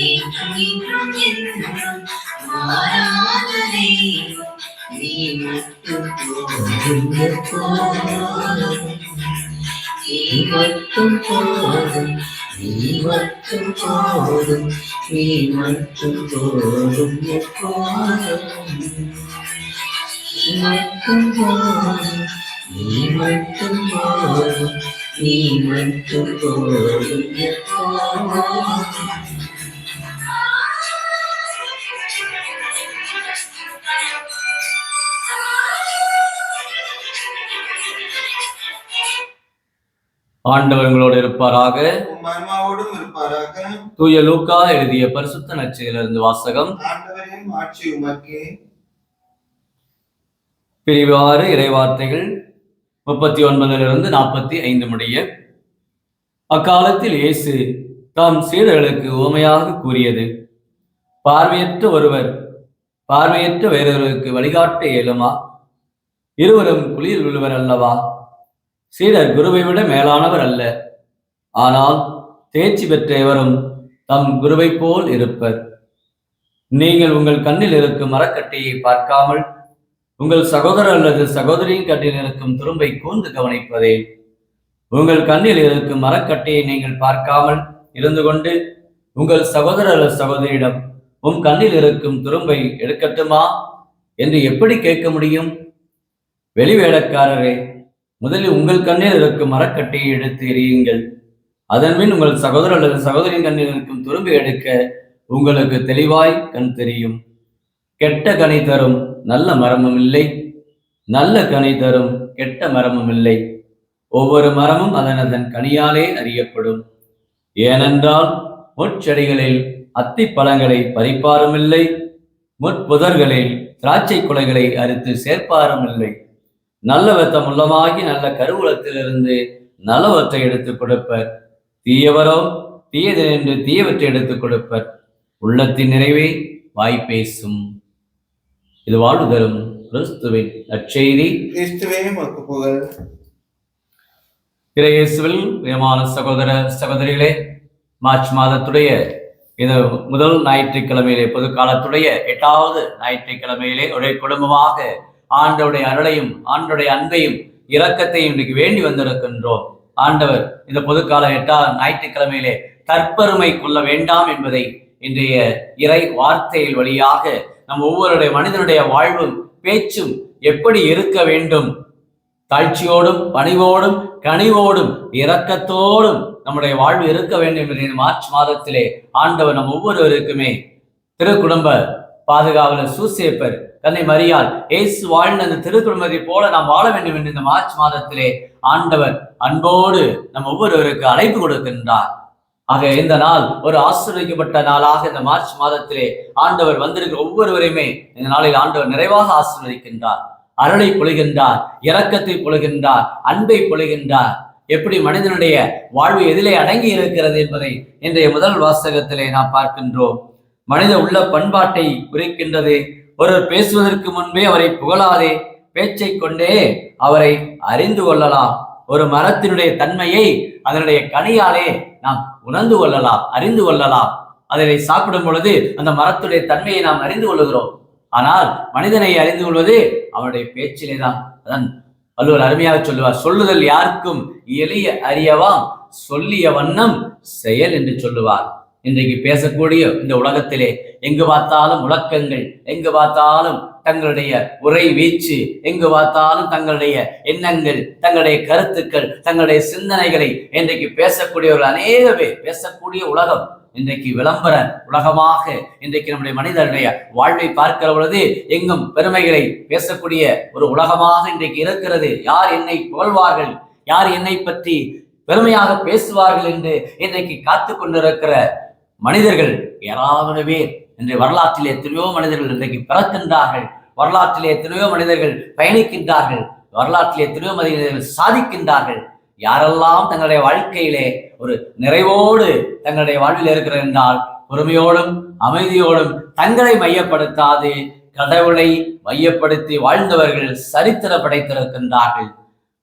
இன்றும் என்றும் மாறாத தெய்வம் நீ மட்டும் போதும். நீ மட்டும் போதும். நீ மட்டும் போதும். நீ மட்டும் போதும் எப்போதும். நீ மட்டும் போதும். நீ மட்டும் போதும். நீ மட்டும் போதும் எப்போதும். ஆண்டவர் உங்களோடு இருப்பாராக. மர்மாவோடும் இருப்பாராக. தூய லூக்கா எழுதிய பரிசுத்த நற்செய்தியிலிருந்து வாசகம். ஆண்டவரே மாட்சி உமக்கே. பிரிவு 6 இறைவார்த்தைகள் 39 45 முடிய. அக்காலத்தில் இயேசு தாம் சீடர்களுக்கு உவமையாக கூறியது, பார்வையற்ற ஒருவர் பார்வையற்ற வேறொருவருக்கு வழிகாட்ட இயலுமா? இருவரும் குளியில் விழுவர் அல்லவா? சீடர் குருவை விட மேலானவர் அல்ல, ஆனால் தேர்ச்சி பெற்ற எவரும் தம் குருவை போல் இருப்பர். நீங்கள் உங்கள் கண்ணில் இருக்கும் மரக்கட்டையை பார்க்காமல் உங்கள் சகோதரர் அல்லது சகோதரியின் கண்ணில் இருக்கும் துரும்பை கூர்ந்து கவனிப்பதே. உங்கள் கண்ணில் இருக்கும் மரக்கட்டையை நீங்கள் பார்க்காமல் இருந்து கொண்டு உங்கள் சகோதரர் அல்லது சகோதரியிடம் உன் கண்ணில் இருக்கும் துரும்பை எடுக்கட்டுமா என்று எப்படி கேட்க முடியும்? வெளிவேடக்காரரே, முதலில் உங்கள் கண்ணில் இருக்கும் மரக்கட்டையை எடுத்து எறியுங்கள். அதன்பின் உங்கள் சகோதரர் அல்லது சகோதரியின் கண்ணில் இருக்கும் துரும்பை எடுக்க உங்களுக்கு தெளிவாய் கண் தெரியும். கெட்ட கனி தரும் நல்ல மரமும் இல்லை, நல்ல கனி தரும் கெட்ட மரமும் இல்லை. ஒவ்வொரு மரமும் அதன் கனியாலே அறியப்படும். ஏனென்றால் முட்செடிகளில் அத்தி பழங்களை பறிப்பாரும் இல்லை, முட்புதர்களில் திராட்சை குலைகளை அறுத்து சேர்ப்பாரும் இல்லை. நல்ல வெத்தம் உள்ளமாகி நல்ல கருவூலத்திலிருந்து நல்லவற்றை எடுத்துக் கொடுப்பர். தீயவரோ தீயது என்று தீயவற்றை எடுத்துக் கொடுப்பர். உள்ளத்தின் நிறைவே வாய் பேசும். இது வாழ்வு தரும் கிறிஸ்துவின் நற்செய்தி. இயேசுவில் பிரியமான சகோதர சகோதரிகளே, மார்ச் மாதத்துடைய இந்த முதல் ஞாயிற்றுக்கிழமையிலே, பொது காலத்துடைய 8வது ஞாயிற்றுக்கிழமையிலே ஒரே குடும்பமாக ஆண்டவருடைய அருளையும் ஆண்டவருடைய அன்பையும் இரக்கத்தையும் இன்றைக்கு வேண்டி வந்திருக்கின்றோம். ஆண்டவர் இந்த பொதுக்கால 8வது ஞாயிற்றுக்கிழமையிலே தற்பெருமை கொள்ள வேண்டாம் என்பதை இன்றைய இறை வார்த்தையில் வழியாக நம் ஒவ்வொருடைய மனிதனுடைய வாழ்வும் பேச்சும் எப்படி இருக்க வேண்டும், தாழ்ச்சியோடும் பணிவோடும் கனிவோடும் இரக்கத்தோடும் நம்முடைய வாழ்வு இருக்க வேண்டும் என்பதை மார்ச் மாதத்திலே ஆண்டவர் நம் ஒவ்வொருவருக்குமே திருக்குடும்ப பாதுகாவலர் சூசேப்பர் தன்னை மரியாள் இயேசு வாழ்ந்த அந்த திருக்குடும்பத்தை போல நாம் வாழ வேண்டும் என்று இந்த மார்ச் மாதத்திலே ஆண்டவர் அன்போடு நம் ஒவ்வொருவருக்கு அழைப்பு கொடுக்கின்றார். ஆக இந்த நாள் ஒரு ஆசீர்வதிக்கப்பட்ட நாளாக இந்த மார்ச் மாதத்திலே ஆண்டவர் வந்திருக்கிற ஒவ்வொருவரையுமே இந்த நாளில் ஆண்டவர் நிறைவாக ஆசீர்வதிக்கின்றார். அருளை பொழிகின்றார், இரக்கத்தை பொழிகின்றார், அன்பை பொழிகின்றார். எப்படி மனிதனுடைய வாழ்வு எதிலே அடங்கி இருக்கிறது என்பதை இன்றைய முதல் வாசகத்திலே நாம் பார்க்கின்றோம். மனித உள்ள பண்பாட்டை குறிக்கின்றது. ஒருவர் பேசுவதற்கு முன்பே அவரை புகழாதே, பேச்சை கொண்டே அவரை அறிந்து கொள்ளலாம். ஒரு மரத்தினுடைய தன்மையை அதனுடைய கனியாலே நாம் உணர்ந்து கொள்ளலாம், அறிந்து கொள்ளலாம். அதனை சாப்பிடும் பொழுது அந்த மரத்துடைய தன்மையை நாம் அறிந்து கொள்ளுகிறோம். ஆனால் மனிதனை அறிந்து கொள்வது அவனுடைய பேச்சிலே தான். அதான் வள்ளுவர் அருமையாக சொல்லுவார், சொல்லுதல் யாருக்கும் எளிய அறியவாம், சொல்லிய வண்ணம் செயல் என்று சொல்லுவார். இன்றைக்கு பேசக்கூடிய இந்த உலகத்திலே எங்கு பார்த்தாலும் முழக்கங்கள், எங்கு பார்த்தாலும் தங்களுடைய உரை வீச்சு, எங்கு பார்த்தாலும் தங்களுடைய எண்ணங்கள், தங்களுடைய கருத்துக்கள், தங்களுடைய சிந்தனைகளை இன்றைக்கு பேசக்கூடியவர்கள் அநேக பேர் பேசக்கூடிய உலகம். இன்றைக்கு விளம்பர உலகமாக இன்றைக்கு நம்முடைய மனிதனுடைய வாழ்வை பார்க்கிற பொழுது எங்கும் பெருமைகளை பேசக்கூடிய ஒரு உலகமாக இன்றைக்கு இருக்கிறது. யார் என்னை புகழ்வார்கள், யார் என்னை பற்றி பெருமையாக பேசுவார்கள் என்று இன்றைக்கு காத்து கொண்டிருக்கிற மனிதர்கள் ஏராளமான பேர். இன்றைய வரலாற்றிலே எத்தனையோ மனிதர்கள் இன்றைக்கு பிறக்கின்றார்கள், வரலாற்றிலே எத்தனையோ மனிதர்கள் பயணிக்கின்றார்கள், வரலாற்றிலே எத்தனையோ மனிதர்கள் சாதிக்கின்றார்கள். யாரெல்லாம் தங்களுடைய வாழ்க்கையிலே ஒரு நிறைவோடு தங்களுடைய வாழ்வில் இருக்கிறார் என்றால் பொறுமையோடும் அமைதியோடும் தங்களை மையப்படுத்தாது கடவுளை மையப்படுத்தி வாழ்ந்தவர்கள் சரித்திர படைத்திருக்கின்றார்கள்.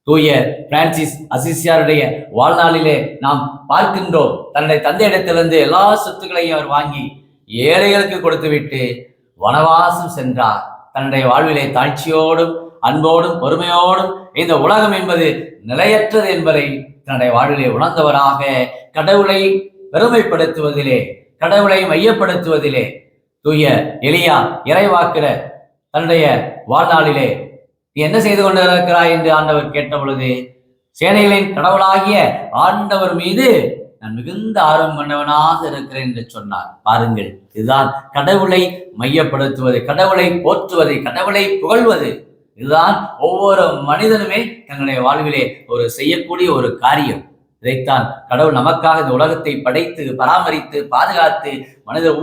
தூய பிரான்சிஸ் அசிசியாருடைய வாழ்நாளிலே நாம் பார்க்கின்றோம். தன்னுடைய தந்தையிடத்திலிருந்து எல்லா சொத்துக்களையும் அவர் வாங்கி ஏழைகளுக்கு கொடுத்துவிட்டு வனவாசம் சென்றார். தன்னுடைய வாழ்விலே தாழ்ச்சியோடும் அன்போடும் பொறுமையோடும் இந்த உலகம் என்பது நிலையற்றது என்பதை தன்னுடைய வாழ்விலே உணர்ந்தவராக கடவுளை பெருமைப்படுத்துவதிலே, கடவுளை மையப்படுத்துவதிலே தூய எலியா இறைவாக்கிற தன்னுடைய வாழ்நாளிலே நீ என்ன செய்து கொண்டிருக்கிறாய் என்று ஆண்டவர் கேட்ட பொழுது, சேனைகளின் கடவுளாகிய ஆண்டவர் மீது நான் மிகுந்த ஆர்வம் கொண்டவனாக இருக்கிறேன் என்று சொன்னார். பாருங்கள், இதுதான் கடவுளை மையப்படுத்துவது, கடவுளை போற்றுவது, கடவுளை புகழ்வது. இதுதான் ஒவ்வொரு மனிதனுமே தங்களுடைய வாழ்விலே ஒரு செய்யக்கூடிய ஒரு காரியம். இதைத்தான் கடவுள் நமக்காக இந்த உலகத்தை படைத்து பராமரித்து பாதுகாத்து மனிதர்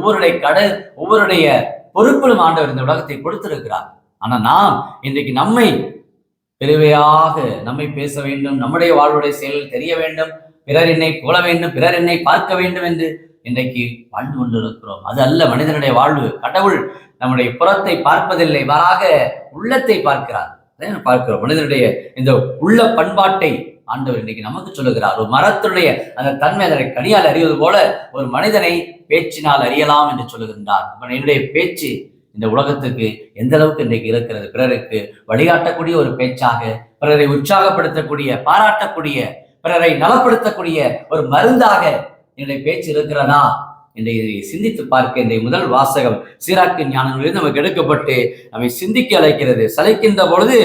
ஒவ்வொருடைய பொறுப்பிலும் ஆண்டவர் இந்த உலகத்தை கொடுத்திருக்கிறார். ஆனா நாம் இன்றைக்கு நம்மை பெருமையாக நம்மை பேச வேண்டும், நம்முடைய வாழ்வுடைய செயலில் தெரிய வேண்டும், பிறர் என்னை புகழ வேண்டும், பிறர் என்னை பார்க்க வேண்டும் என்று இன்றைக்கு வாழ்ந்து கொண்டிருக்கிறோம். அது அல்ல மனிதனுடைய வாழ்வு. கடவுள் நம்முடைய புறத்தை பார்ப்பதில்லை, மாறாக உள்ளத்தை பார்க்கிறார். பார்க்கிறோம் மனிதனுடைய இந்த உள்ள பண்பாட்டை ஆண்டவர் இன்னைக்கு நமக்கு சொல்லுகிறார். ஒரு மரத்துடைய அந்த தன்மை அதனை கனியால் அறிவது போல ஒரு மனிதனை பேச்சினால் அறியலாம் என்று சொல்லுகின்றார். என்னுடைய பேச்சு இந்த உலகத்துக்கு எந்த அளவுக்கு இன்றைக்கு இருக்கிறது? பிறருக்கு வழிகாட்டக்கூடிய ஒரு பேச்சாக, பிறரை உற்சாகப்படுத்தக்கூடிய, பாராட்டக்கூடிய, பிறரை நலப்படுத்தக்கூடிய ஒரு மருந்தாக என்னுடைய பேச்சு இருக்கிறதா என்று சிந்தித்து பார்க்க இந்த முதல் வாசகம் சீராக்கு ஞானங்களிலிருந்து நமக்கு எடுக்கப்பட்டு நம்மை சிந்திக்க அழைக்கிறது. சளைக்கின்ற பொழுது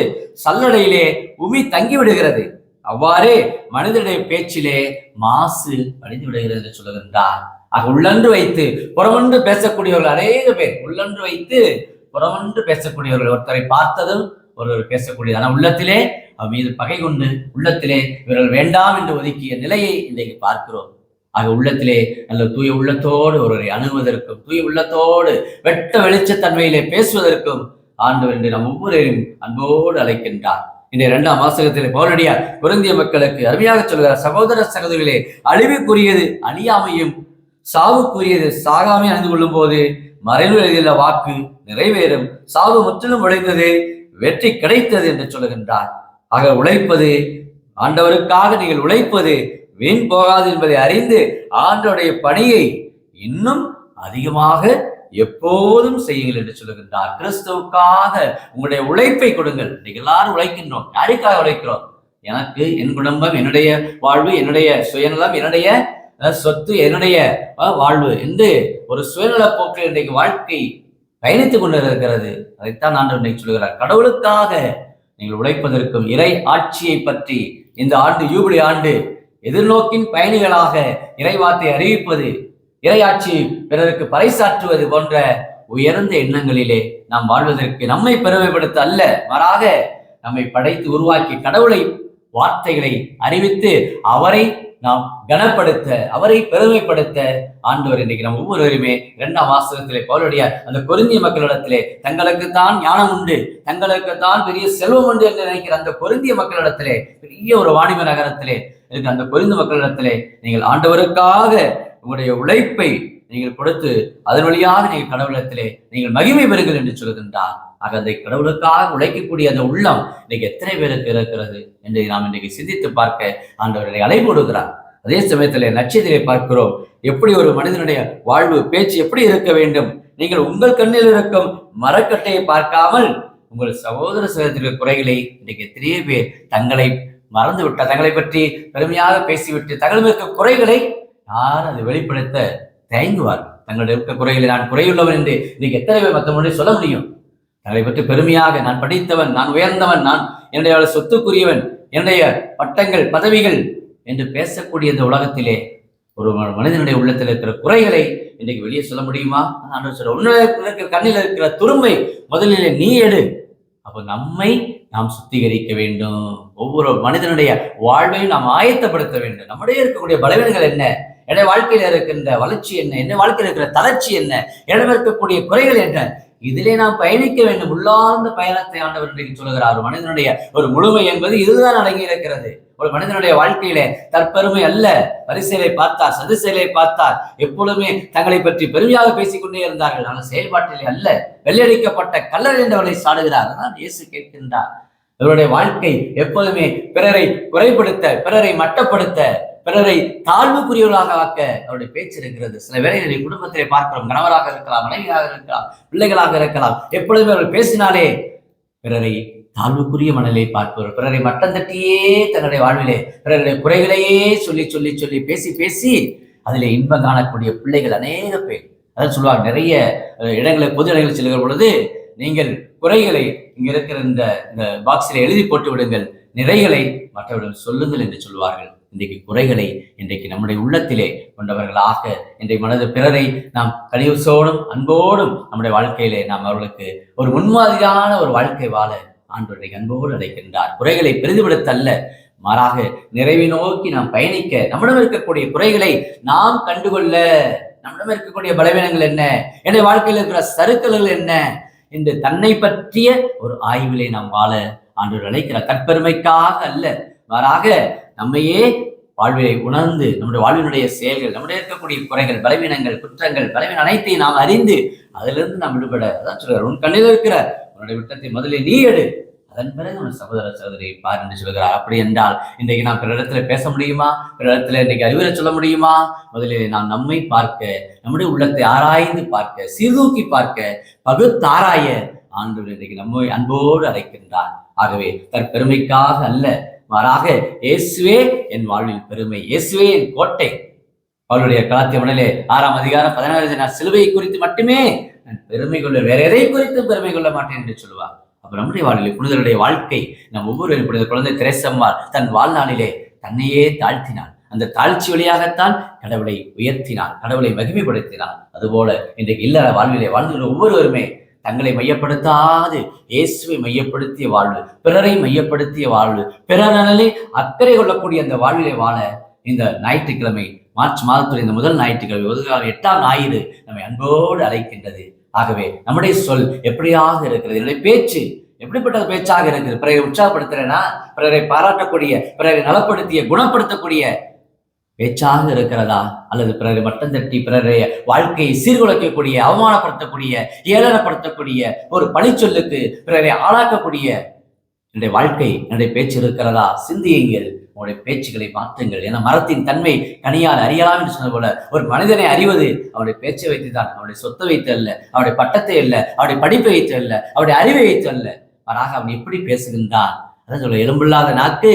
சல்லடையிலே உமி தங்கி விடுகிறது, அவ்வாறே மனிதனுடைய பேச்சிலே மாசு அடைந்து விடுகிறது என்று சொல்லுகின்றார். ஆக உள்ளன்று வைத்து புறமொன்று பேசக்கூடியவர்கள் அநேக பேர், உள்ளன்று வைத்து புறமொன்று பேசக்கூடியவர்கள், ஒருத்தரை பார்த்ததும் ஒருவர் பேசக்கூடியது, ஆனால் உள்ளத்திலே அவன் மீது பகை கொண்டு உள்ளத்திலே இவர்கள் வேண்டாம் என்று ஒதுக்கிய நிலையை இன்றைக்கு பார்க்கிறோம். ஆக உள்ளத்திலே நல்ல தூய உள்ளத்தோடு ஒருவரை அணுகுவதற்கும், தூய உள்ளத்தோடு வெட்ட வெளிச்சத்தன்மையிலே பேசுவதற்கும் ஆண்டவர் என்று நம் ஒவ்வொருவரையும் அன்போடு அழைக்கின்றார். இன்றைய 2ஆம் வாசகத்திலே பவுலடியார் கொரிந்திய மக்களுக்கு அருமையாக சொல்கிறார், சகோதர சகோதரிகளே, அழிவுக்குரியது அழியாமையும் சாவுக்குரியது சாகாமை அணிந்து கொள்ளும் போது மறைவு எழுதியுள்ள வாக்கு நிறைவேறும், சாவு முற்றிலும் உழைத்தது வெற்றி கிடைத்தது என்று சொல்லுகின்றார். ஆக உழைப்பது, ஆண்டவருக்காக நீங்கள் உழைப்பது வீண் போகாது என்பதை அறிந்து ஆண்டவருடைய பணியை இன்னும் அதிகமாக எப்போதும் செய்யுங்கள் என்று சொல்லுகின்றார். கிறிஸ்துவுக்காக உங்களுடைய உழைப்பை கொடுங்கள். இன்னைக்கு எல்லாரும் உழைக்கின்றோம். யாருக்காக உழைக்கிறோம்? எனக்கு, என் குடும்பம், என்னுடைய வாழ்வு, என்னுடைய சுயநலம், என்னுடைய சொத்து, என்னுடைய வாழ்வு என்று ஒரு சுயநல போக்கில் இன்றைக்கு வாழ்க்கை பயணித்துக் கொண்டிருக்கிறது. அதைத்தான் ஆண்டவர் இன்னைக்கு சொல்லுகிறார். கடவுளுக்காக நீங்கள் உழைப்பதற்கும் இறை ஆட்சியை பற்றி இந்த ஆண்டு யூபிலி ஆண்டு எதிர்நோக்கின் பயணிகளாக இறைவார்த்தை அறிவிப்பது, இறையாட்சியை பிறருக்கு பறைசாற்றுவது போன்ற உயர்ந்த எண்ணங்களிலே நாம் வாழ்வதற்கு, நம்மை பெருமைப்படுத்த அல்ல, மாறாக நம்மை படைத்து உருவாக்கி கடவுளை வார்த்தைகளை அறிவித்து அவரை நாம் கனப்படுத்த, அவரை பெருமைப்படுத்த ஆண்டவர் இன்றைக்கு நம்ம ஒவ்வொருவருமே 2ஆம் வாசகத்திலே பவுலடியார் அந்த கொரிந்திய மக்களிடத்திலே தங்களுக்குத்தான் ஞானம் உண்டு, தங்களுக்குத்தான் பெரிய செல்வம் உண்டு என்று நினைக்கிற அந்த கொரிந்திய மக்களிடத்திலே, பெரிய ஒரு வாணிப நகரத்திலே இருக்க அந்த கொரிந்து மக்களிடத்திலே நீங்கள் ஆண்டவருக்காக உங்களுடைய உழைப்பை நீங்கள் கொடுத்து அதன் வழியாக நீங்கள் கடவுளத்திலே நீங்கள் மகிமை பெறுங்கள் என்று சொல்கின்றார். ஆக அந்த கடவுளுக்காக உழைக்கக்கூடிய அந்த உள்ளம் இன்னைக்கு எத்தனை பேருக்கு இருக்கிறது என்று நாம் இன்றைக்கு சிந்தித்து பார்க்க ஆண்டவரை அழைப்படுகிறார். அதே சமயத்திலே நட்சத்திரை பார்க்கிறோம், எப்படி ஒரு மனிதனுடைய வாழ்வு பேச்சு எப்படி இருக்க வேண்டும். நீங்கள் உங்கள் கண்ணில் இருக்கும் மரக்கட்டையை பார்க்காமல் உங்கள் சகோதர சகோதரின் குறைகளை இன்றைக்கு எத்தனையோ பேர் தங்களை மறந்து விட்டார், தங்களை பற்றி பெருமையாக பேசிவிட்டு தங்களிடம் இருக்க குறைகளை யாரும் அதை வெளிப்படுத்த தயங்குவார்கள். தங்களுடைய இருக்க குறைகளை நான் குறையுள்ளவன் என்று இன்னைக்கு எத்தனை பேர் மற்ற முறை சொல்ல முடியும்? தங்களை பற்றி பெருமையாக நான் படித்தவன், நான் உயர்ந்தவன், நான் என்னுடைய சொத்துக்குரியவன், என்னுடைய பட்டங்கள் பதவிகள் என்று பேசக்கூடிய இந்த உலகத்திலே ஒரு மனிதனுடைய உள்ளத்தில் இருக்கிற குறைகளை இன்றைக்கு வெளியே சொல்ல முடியுமா? உன்னுடைய கண்ணில் இருக்கிற துரும்பை முதலிலே நீ எடு. அப்போ நம்மை நாம் சுத்திகரிக்க வேண்டும். ஒவ்வொரு மனிதனுடைய வாழ்வையும் நாம் ஆயத்தப்படுத்த வேண்டும். நம்முடைய இருக்கக்கூடிய பலவீனங்கள் என்ன, என்னுடைய வாழ்க்கையில இருக்கின்ற வளர்ச்சி என்ன, என்ன வாழ்க்கையில் இருக்கிற தளர்ச்சி என்ன, என்னிடம் இருக்கக்கூடிய குறைகள் என்ன, இதிலே நாம் பயணிக்க வேண்டும். உள்ளார்ந்த பயணத்தை ஆண்டவர் இன்றைக்கு சொல்லுகிறார். ஒரு மனிதனுடைய ஒரு முழுமை என்பது இதுதான் அடங்கி இருக்கிறது. ஒரு மனிதனுடைய வாழ்க்கையிலே தற்பெருமை அல்ல. வரிசையை பார்த்தார், சதுசெயலை பார்த்தார், எப்பொழுதுமே தங்களை பற்றி பெருமையாக பேசிக்கொண்டே இருந்தார்கள். ஆனால் செயல்பாட்டிலே அல்ல. வெள்ளையடிக்கப்பட்ட கல்லர் என்றவர்களை சாடுகிறார். அதான் இயேசு கேட்கின்றார், இவருடைய வாழ்க்கை எப்போதுமே பிறரை குறைப்படுத்த, பிறரை மட்டப்படுத்த, பிறரை தாழ்வுக்குரியவர்களாக ஆக்க அவருடைய பேச்சு இருக்கிறது. சில வேளைகளில் குடும்பத்திலே பார்க்கிறோம், கணவராக இருக்கலாம், மனைவியாக இருக்கலாம், பிள்ளைகளாக இருக்கலாம், எப்பொழுதுமே அவர்கள் பேசினாலே பிறரை தாழ்வுக்குரிய மனநிலை பார்ப்பவர், பிறரை மட்டம் தட்டியே தன்னுடைய வாழ்விலே பிறருடைய குறைகளையே சொல்லி சொல்லி சொல்லி பேசி பேசி அதிலே இன்பம் காணக்கூடிய பிள்ளைகள் அநேக பேர். அதான் சொல்லுவாங்க, நிறைய இடங்களில் பொது இடங்களில் செல்கிற பொழுது நீங்கள் குறைகளை இங்க இருக்கிற இந்த பாக்ஸில் எழுதி போட்டு விடுங்கள், நிறைகளை மற்றவர்கள் சொல்லுங்கள் என்று சொல்வார்கள். இன்றைக்கு குறைகளை இன்றைக்கு நம்முடைய உள்ளத்திலே கொண்டவர்களாக இன்றைய மனது பிறரை நாம் கனிவுசோடும் அன்போடும் நம்முடைய வாழ்க்கையிலே நாம் அவர்களுக்கு ஒரு முன்மாதிரியான ஒரு வாழ்க்கை வாழ ஆண்டவரை அன்போடு அழைக்கின்றார். குறைகளை பெரிதுபடுத்தல்ல, மாறாக நிறைவை நோக்கி நாம் பயணிக்க, நம்மிடம் இருக்கக்கூடிய குறைகளை நாம் கண்டுகொள்ள, நம்மிடம் இருக்கக்கூடிய பலவீனங்கள் என்ன, என்னுடைய வாழ்க்கையில் இருக்கிற சறுக்கல்கள் என்ன என்று தன்னை பற்றிய ஒரு ஆய்விலே நாம் வாழ ஆண்டவர் அழைக்கிறார். தற்பெருமைக்காக அல்ல, மாறாக நம்மையே வாழ்வை உணர்ந்து நம்முடைய வாழ்வினுடைய செயல்கள், நம்முடைய இருக்கக்கூடிய குறைகள், பலவீனங்கள், குற்றங்கள், பலவீனம் அனைத்தையும் நாம் அறிந்து அதிலிருந்து நாம் விடுபட. அதான் சொல்றார், உன் கண்ணில் இருக்கிற உன்னுடைய விட்டத்தை முதலில் நீ எடு, அதன் பிறகு உன் சகோதர சகோதரியை பார் என்று சொல்கிறார். அப்படி என்றால் இன்றைக்கு நாம் பிற இடத்துல பேச முடியுமா? பிற இடத்துல இன்றைக்கு அறிவுரை சொல்ல முடியுமா? முதலில் நாம் நம்மை பார்க்க, நம்முடைய உள்ளத்தை ஆராய்ந்து பார்க்க, சீர்தூக்கி பார்க்க, பகுத்தாராய ஆண்டவர் இன்றைக்கு நம்மை அன்போடு அழைக்கின்றார். ஆகவே தற்பெருமைக்காக அல்ல, மாறாக இயேசுவே என் வாழ்வில் பெருமை, இயேசுவே என் கோட்டை. அவளுடைய கலாத்திய மணலே 6ஆம் அதிகாரம் 14 நான் சிலுவையை குறித்து மட்டுமே நான் பெருமை கொள்ள, வேற எதை குறித்தும் பெருமை கொள்ள மாட்டேன் என்று சொல்லுவார். அப்ப நம்முடைய வாழ்வில் புனிதருடைய வாழ்க்கை, நம் ஒவ்வொரு புனித குழந்தை திரேசம்மாள் தன் வாழ்நாளிலே தன்னையே தாழ்த்தினாள். அந்த தாழ்ச்சி வழியாகத்தான் கடவுளை உயர்த்தினாள், கடவுளை மகிமைப்படுத்தினாள். அதுபோல இன்றைக்கு இல்லற வாழ்விலே வாழ்ந்துள்ள ஒவ்வொருவருமே தங்களை மையப்படுத்தாது இயேசுவை மையப்படுத்திய வாழ்வு, பிறரை மையப்படுத்திய வாழ்வு, பிற நலனை அக்கறை கொள்ளக்கூடிய அந்த வாழ்விலே வாழ இந்த ஞாயிற்றுக்கிழமை, மார்ச் மாதத்துடைய இந்த முதல் ஞாயிற்றுக்கிழமை, 8ஆம் ஞாயிறு நம்மை அன்போடு அழைக்கின்றது. ஆகவே நம்முடைய சொல் எப்படியாக இருக்கிறது, என்னுடைய பேச்சு எப்படிப்பட்ட பேச்சாக இருக்குது? பிறரை உற்சாகப்படுத்துறேனா, பிறரை பாராட்டக்கூடிய, பிறரை நலப்படுத்திய, குணப்படுத்தக்கூடிய பேச்சாக இருக்கிறதா, அல்லது பிறரை மட்டம் தட்டி பிறருடைய வாழ்க்கையை சீர்குலைக்கக்கூடிய, அவமானப்படுத்தக்கூடிய, ஏளனப்படுத்தக்கூடிய, ஒரு பழிச்சொல்லுக்கு பிறரை ஆளாக்கக்கூடிய என்னுடைய வாழ்க்கை, என்னுடைய பேச்சு இருக்கிறதா? சிந்தியுங்கள், உங்களுடைய பேச்சுக்களை மாற்றுங்கள். என மரத்தின் தன்மை கனியால் அறியலாம் என்று சொன்ன போல ஒரு மனிதனை அறிவது அவருடைய பேச்சை வைத்துதான், அவருடைய சொத்தை வைத்து அல்ல, அவருடைய பட்டத்தை அல்ல, அவருடைய படிப்பை வைத்து அல்ல, அவருடைய அறிவை வைத்து அல்ல, மாறாக அவன் எப்படி பேசுகின்றான். அதான் சொல்ல, எலும்பில்லாத நாக்கு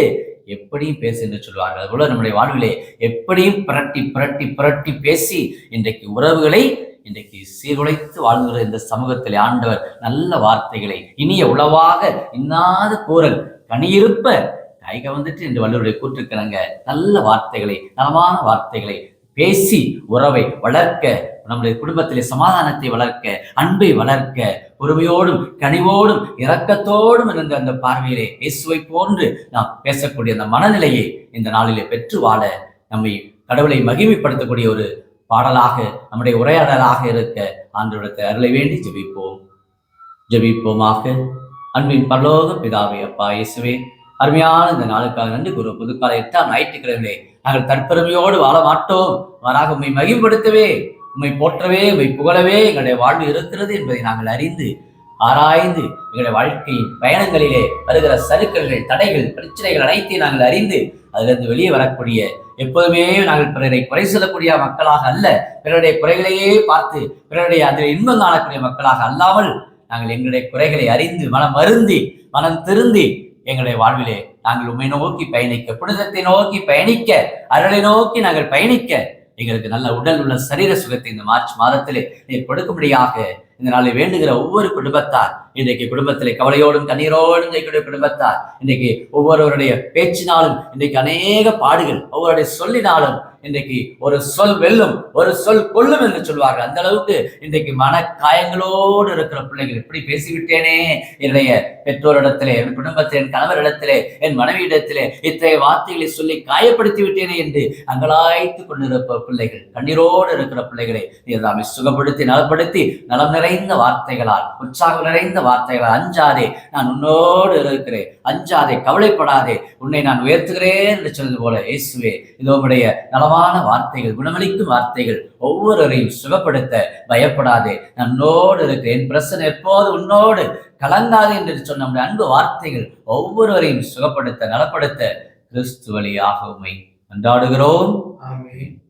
எப்படியும் பேசு என்று சொல்வார்கள். அதுபோல நம்முடைய வாழ்விலே எப்படியும் புரட்டி புரட்டி புரட்டி பேசி இன்றைக்கு உறவுகளை இன்றைக்கு சீர்குலைத்து வாழ்கிற இந்த சமூகத்திலே ஆண்டவர் நல்ல வார்த்தைகளை, இனிய உளவாக இன்னாத கூறல் கனியிருப்ப கைக வந்துட்டு என்று வள்ளுவருடைய கூற்றுக்கிறாங்க. நல்ல வார்த்தைகளை, நலமான வார்த்தைகளை பேசி உறவை வளர்க்க, நம்முடைய குடும்பத்திலே சமாதானத்தை வளர்க்க, அன்பை வளர்க்க, பொறுமையோடும் கனிவோடும் இரக்கத்தோடும் இருந்த அந்த பார்வையிலே இயேசுவை போன்று நாம் பேசக்கூடிய அந்த மனநிலையை இந்த நாளிலே பெற்று வாழ நம்மை கடவுளை மகிமைப்படுத்தக்கூடிய ஒரு பாடலாக, நம்முடைய உரையாடலாக இருக்க ஆண்டவரிடத்தை அருளை வேண்டி ஜெபிப்போமாக. அன்பின் பரலோக பிதாவே, அப்பா இயேசுவே, அருமையான இந்த நாளுக்காக நன்றி கூறுவோம். புதுக்கால 8ஆம் ஞாயிற்றுக்கிழமையிலே நாங்கள் தற்பெருமையோடு வாழ மாட்டோம், மாறாக உம்மை மகிமைப்படுத்தவே, உம்மை போற்றவே, உம்மை புகழவே எங்களுடைய வாழ்வு இருக்கிறது என்பதை நாங்கள் அறிந்து ஆராய்ந்து எங்களுடைய வாழ்க்கையின் பயணங்களிலே வருகிற சறுக்கல்கள், தடைகள், பிரச்சனைகள் அனைத்தையும் நாங்கள் அறிந்து அதிலிருந்து வெளியே வரக்கூடிய, எப்போதுமே நாங்கள் பிறரை குறை சொல்லக்கூடிய மக்களாக அல்ல, பிறருடைய குறைகளையே பார்த்து பிறருடைய அதில் இன்பம் காணக்கூடிய மக்களாக அல்லாமல், நாங்கள் எங்களுடைய குறைகளை அறிந்து மனம் வருந்தி மனம் திருந்தி எங்களுடைய வாழ்விலே நாங்கள் உண்மை நோக்கி பயணிக்க, புனிதத்தை நோக்கி பயணிக்க, அருளை நோக்கி நாங்கள் பயணிக்க, எங்களுக்கு நல்ல உடல் உள்ள சரீர சுகத்தை இந்த மார்ச் மாதத்திலே நீர் கொடுக்கும்படியாக இந்த நாளை வேண்டுகிற ஒவ்வொரு குடும்பத்தார், இன்றைக்கு குடும்பத்திலே கவலையோடும் கண்ணீரோடும் இன்றைக்கு குடும்பத்தார், இன்றைக்கு ஒவ்வொருவருடைய பேச்சினாலும் இன்றைக்கு அநேக பாடுகள், ஒவ்வொருடைய சொல்லினாலும் இன்றைக்கு ஒரு சொல் வெல்லும், ஒரு சொல் கொல்லும் என்று சொல்வார்கள். அந்த அளவுக்கு இன்றைக்கு மனக்காயங்களோடு இருக்கிற பிள்ளைகள், எப்படி பேசிவிட்டேனே என்னுடைய பெற்றோரிடத்திலே, என் குடும்பத்தில், என் கணவரிடத்திலே, என் மனைவியிடத்திலே இத்தகைய வார்த்தைகளை சொல்லி காயப்படுத்தி விட்டேனே என்று அங்கலாய்த்து கொண்டிருப்ப பிள்ளைகள், கண்ணீரோடு இருக்கிற பிள்ளைகளை நீ எல்லாமே சுகப்படுத்தி நலப்படுத்தி நலம் நிறைந்த வார்த்தைகளால், உற்சாகம் நிறைந்த வார்த்தைகளால், அஞ்சாதே நான் உன்னோடு இருக்கிறேன், அஞ்சாதே கவலைப்படாதே உன்னை நான் உயர்த்துகிறேன் என்று சொன்னது போல, இயேசுவே இதோ உம்முடைய நலமான பலமான வார்த்தைகள், குணமளிக்கும் வார்த்தைகள் ஒவ்வொருவரையும் சுகப்படுத்த. பயப்படாதே, நன்னோடு இருக்கிறேன், பிரசன்ன எப்போது உன்னோடு, கலங்காதே என்று சொன்ன நம்முடைய அன்பு வார்த்தைகள் ஒவ்வொருவரையும் சுகப்படுத்த, நலப்படுத்த கிறிஸ்து வழியாக உம்மை கொண்டாடுகிறோம். ஆமென்.